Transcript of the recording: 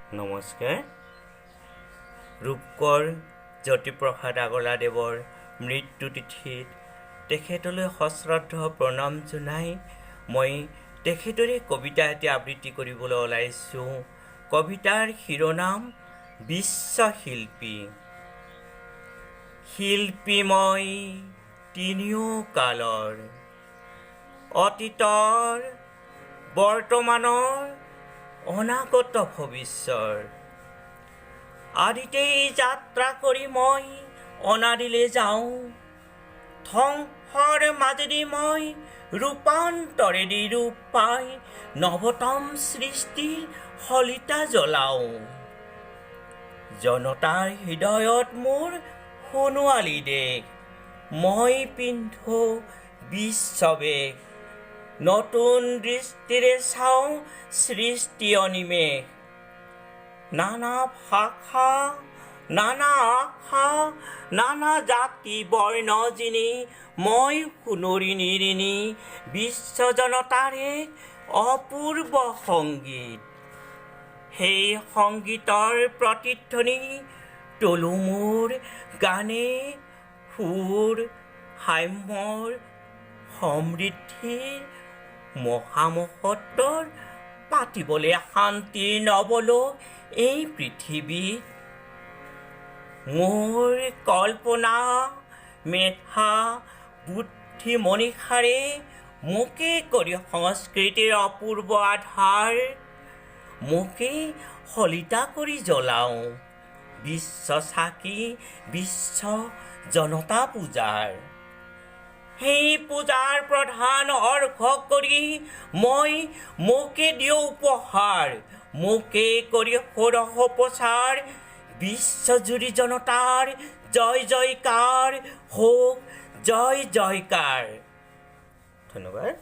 নমস্কাৰ। ৰূপকৰ জ্যোতিপ্ৰসাদ আগৰৱালাদেৱৰ মৃত্যু তিথিত তেখেতলৈ সশ্ৰদ্ধ প্ৰণাম জনাই মই তেখেতৰে কবিতা এটি আবৃত্তি কৰিবলৈ ওলাইছোঁ। কবিতাৰ শিৰোনাম বিশ্বশিল্পী। শিল্পী মই তিনিও কালৰ, অতীতৰ, বৰ্তমানৰ, অনাগত ভৱিষ্যৰ। আদিতেই যাত্ৰা কৰি মই অনাদিলৈ যাওঁ, ধ্বংসৰ মাজেদি মই ৰূপান্তৰেদি ৰূপ পাই নৱতম সৃষ্টিৰ শলিতা জ্বলাওঁ। জনতাৰ হৃদয়ত মোৰ সোণোৱালী দেশ, মই পিন্ধো বিশ্ববেশ। নতুন দৃষ্টিৰে চাওঁ সৃষ্টি অনিমেষ। নানা ভাষা, নানা আশা, নানা জাতি বৰ্ণ যিনি, মই সোণৰি ঋণী বিশ্ব জনতাৰ এক অপূৰ্ব সংগীত। সেই সংগীতৰ প্ৰতিধ্বনি তোলো মোৰ গানে, সুৰ সাম্যৰ সমৃদ্ধিৰ মহামহত্বৰ, পাতিবলৈ শান্তিৰ নৱলোক এই পৃথিৱীত। মোৰ কল্পনা মেধা বুদ্ধি মনীষাৰে মোকে কৰি সংস্কৃতিৰ অপূৰ্ব আধাৰ, মোকে শলিতা কৰি জ্বলাওঁ বিশ্ব চাকি, বিশ্ব জনতা পূজাৰ। সেই পূজাৰ প্ৰধান অৰ্ঘ কৰি মই মোকে দিওঁ উপহাৰ, মোকে কৰি ষোড়শ প্ৰচাৰ। বিশ্বজুৰি জনতাৰ জয় জয়কাৰ হওক, জয় জয়কাৰ। ধন্যবাদ।